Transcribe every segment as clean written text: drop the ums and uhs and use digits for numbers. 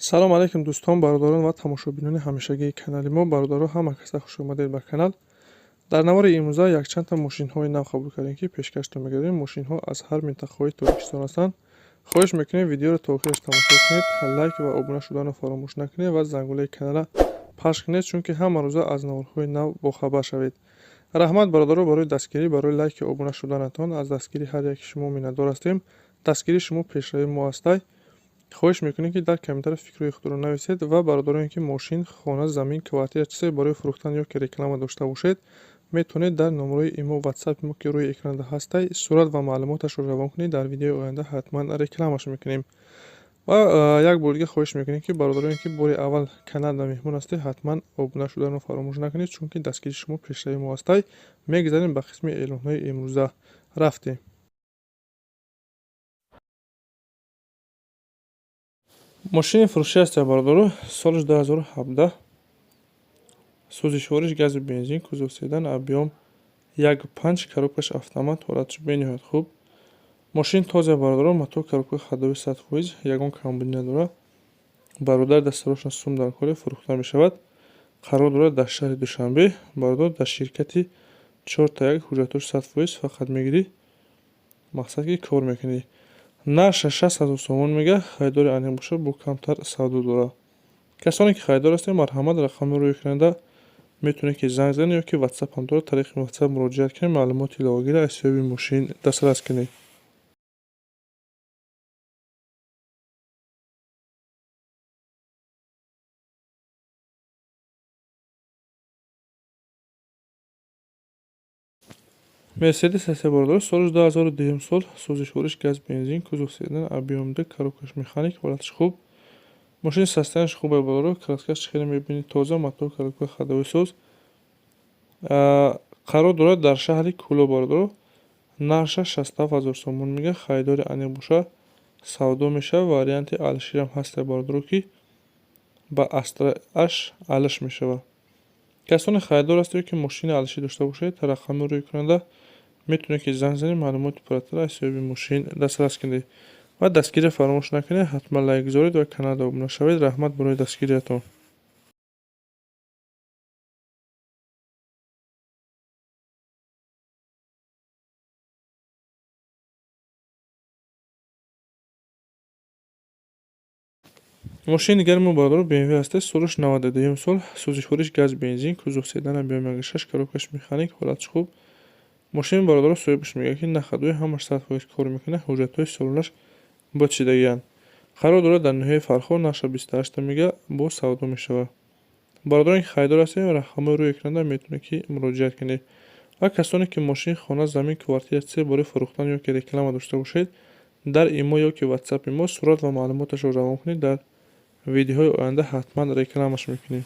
салом алайкум дӯстон, бародарон ва тамошобинони ҳамешагии канали мо. Бародаро, ҳама каса хушомадед ба канал. Дар навори имрӯза якчандта мошинҳои нав қабул кардем, ки пешкашро мегардем. Мошинҳо аз ҳар минтақаҳои Тоҷикистон ҳастанд. хоҳиш мекунем видеоро то охираш тамошо кунед, лайк ва обуна шуданро фаромӯш накунед ва зангулаи канала пахш кунед, чунки ҳама рӯза аз наворҳои нав бохабар шавед. раҳмат бародаро барои дастгирӣ, барои лайки обуна шуданатон. Аз дастгирии ҳар яки шумо миннатдор ҳастем. Дастгирии шумо пешравии мо ҳастай. хоҳиш мекунем, ки дар комментариё фикрҳои худро нависед ва бародароне ки мошин, хона, замин, квартира чизе барои фурӯхтан ё ки реклама дошта бошед, метавонед дар номерои имо ватсапи мо ки рӯи экранда ҳастай сурат ва маълумоташро равон кунед. Дар видеои оянда ҳатман рекламаш мекунем. ва як бори дига хоҳиш мекунем, ки бародароне ки бори аввал каналда меҳмон ҳастед, ҳатман обуна шуданро фаромӯш накунед, чунки дастгирии шумо пешравии мо ҳастай. Мегзарем ба қисми эълонҳои имрӯза. рафтем. мошини фурӯшӣ аст бародаро, соли 2017, сӯзишвориш гази бензин, кузов седан, объем 1.5, коробкаш автомат, ҳолаташ бениҳоят хуб. мошин тоза бародаро, мотор коробка ходовӣ 100%, ягон камбуд надорад. бародар дар срочно сум дар коре фурӯхта мешавад. қарор дорад дар шаҳри Душанбе. бародар дар ширкати 4-1 ҳуҷҷатош 100%, фақат мегирӣ, мақсад ки кор мекунӣ. нарша 60,000 сомон мегӯяд. харидори аниқ бошад, бо камтар савдо дорад. касоне ки харидор ҳастед, марҳамат, рақами рӯи экранда метавонед ки занг занед ё ки ватсап ҳам дорад. тариқи ватсап муроҷиат кунед, маълумоти иловагира аз соҳиби мошин дастрас кунед. мерседес аст бародаро, соли 2002 сол, сӯзишвориш газ бензин, кузов седан, объем 2, коробкаш механик, ҳолаташ хуб. мошини состоянияш хуб аст бародаро, краскаш хеле мебинед тоза, мотор коробка ходовисоз. қарор дорад дар шаҳри Кӯло бародаро. нарша 67,000 сомон мегӯяд. харидори аниқ бошад, савдо мешавад. варианти алиширам ҳаст бародаро, ки ба астрааш алиш мешавад. касоне харидор ҳастед ё ки мошини алишӣ дошта бошед, рақами рӯи экранда метавонед ки занг занед, маълумоти пурратар аз соҳиби мошин дастрас кунед ва дастгирӣ фаромӯш накунед. ҳатман лайк гузоред ва каналда обуна шавед. раҳмат барои дастгириятон. мошини дигари мо бародаро BMW ҳастед, солиш 92 сол, сӯзишвориш газ бензин, кузов седан, объем 1.6, коробкаш механик, ҳолаташ хуб. мошини бародаро соҳибаш мегӯяд ки нахадҳои ҳамаш 100% кор мекунад. ҳуҷҷатҳои солонаш бочидагианд. қарор дорад дар ноҳияи Фархор, наша 28 мегӯяд, бо савдо мешавад. бародароне ки харидор ҳастед, рақамҳои рӯи экранда метавонед ки муроҷиат кунед. ва касоне ки мошин, хона, замин, квартира чизе барои фурӯхтан ё ки реклама дошта бошед, дар имо ё ки ватсапи мо сурат ва маълумоташро равон кунед. дар видеоҳои оянда ҳатман рекламаш мекунем.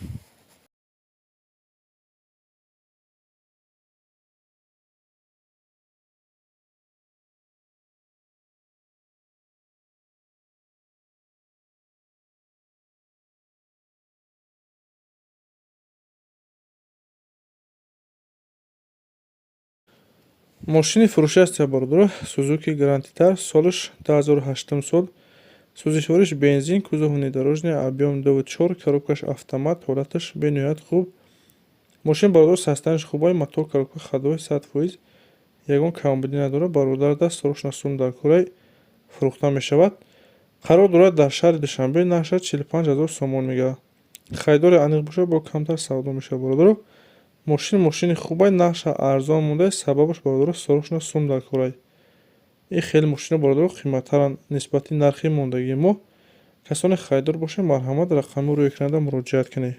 мошини фурӯшӣ аст бародаро, Suzuki Grand Titar, солиш 2008 сол, сӯзишвориш бензин, кузов внедорожный, объем 2.4, коробкаш автомат, ҳолаташ бениҳоят хуб. мошин бародаро состоянияш хуб аст, мотор коробка ходовӣ 100%, ягон камбудӣ надорад. бародар даст срочно сум дар кора фурӯхта мешавад. қарор дорад дар шаҳри Душанбе, нарша 45,000 сомон мегӯяд. харидори аниқ бошад, бо камтар савдо мешавад бародаро. мошини хуб аст, нарша арзон мондааст, сабабаш бародаро срочно сум дар кора. ин хеле мошина бародаро қиматтаранд нисбати нархи мондагии мо. касоне харидор бошед, марҳамат, рақами рӯи экранда муроҷиат кунед.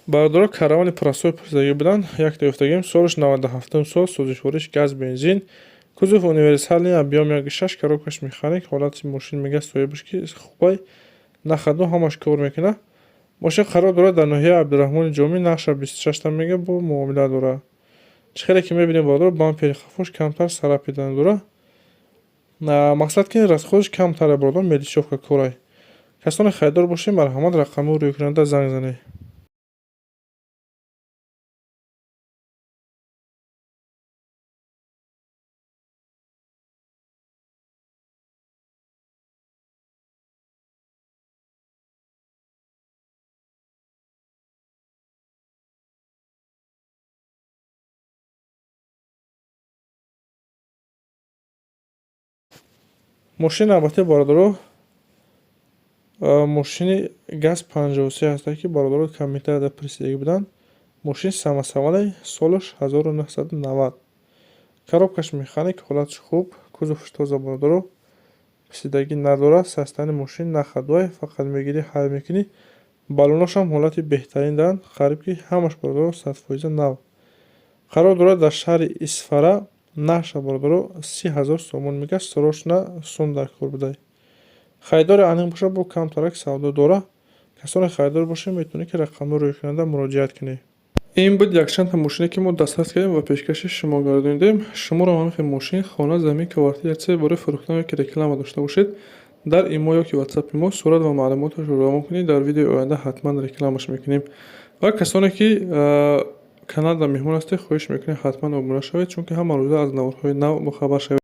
бародаро каравани пурасои пурзагӣ буданд. якта ёфтагем, солиш 97 сол, сӯзишвориш газ бензин, кузов универсалный, объем 1.6, коробкаш механик, ҳолати мошин мегӯяд соҳибаш ки хуб аст, нахадҳо ҳамаш кор мекунад. мошин қарор дорад дар ноҳияи Абдурахмони Ҷомӣ, наша 26 мегӯяд, бо муомила дорад. чӣ хеле ки мебинем бародаро, бампери хафош камтар сарапидани дорад. мақсад ки расходаш камтар аст бародаро, меличёвка кор аст. касоне харидор бошед, марҳамат, рақами рӯи экранда занг занед. мошини албатта бародаро мошини ГАЗ-53 ҳастад, ки бародаро комментарияда пурсидаги буданд. мошин самосавали солаш 1990. коробкаш механик, ҳолатиш хуб, кузоваш тоза бародаро, пусидаги надорад, састани мошин нахадвай, фақат мегирӣ ҳайр мекунӣ. балоношам ҳолати беҳтарин доранд, қариб ки ҳамаш бародаро 100% нав. қарор дорад дар шаҳри Исфара. нарша бародаро 30,000 сомон мегашт, сорошна сум дар кор будай. харидори аниқ боша бо камтарак савдо дора. касоне харидор боша метавонӣ ки рақамҳои рӯйкунанда муроҷиат кунӣ. ин буд якчанда мошине ки мо дастрас кардем ва пешкаши шумо гардонидем. шуморо манфи мошин, хона, замин, квартира чизе бораи фурӯхтан ёки реклама дошта бошед, дар имо ёки ватсапи мо сурат ва маълумоташро равон кунед. дар видеои оянда ҳатман рекламаш мекунем. ва касоне ки каналда меҳмон ҳастед, хоҳиш мекунем ҳатман обуна шавед, чунки ҳама рӯза аз наворҳои нав бохабар шавед.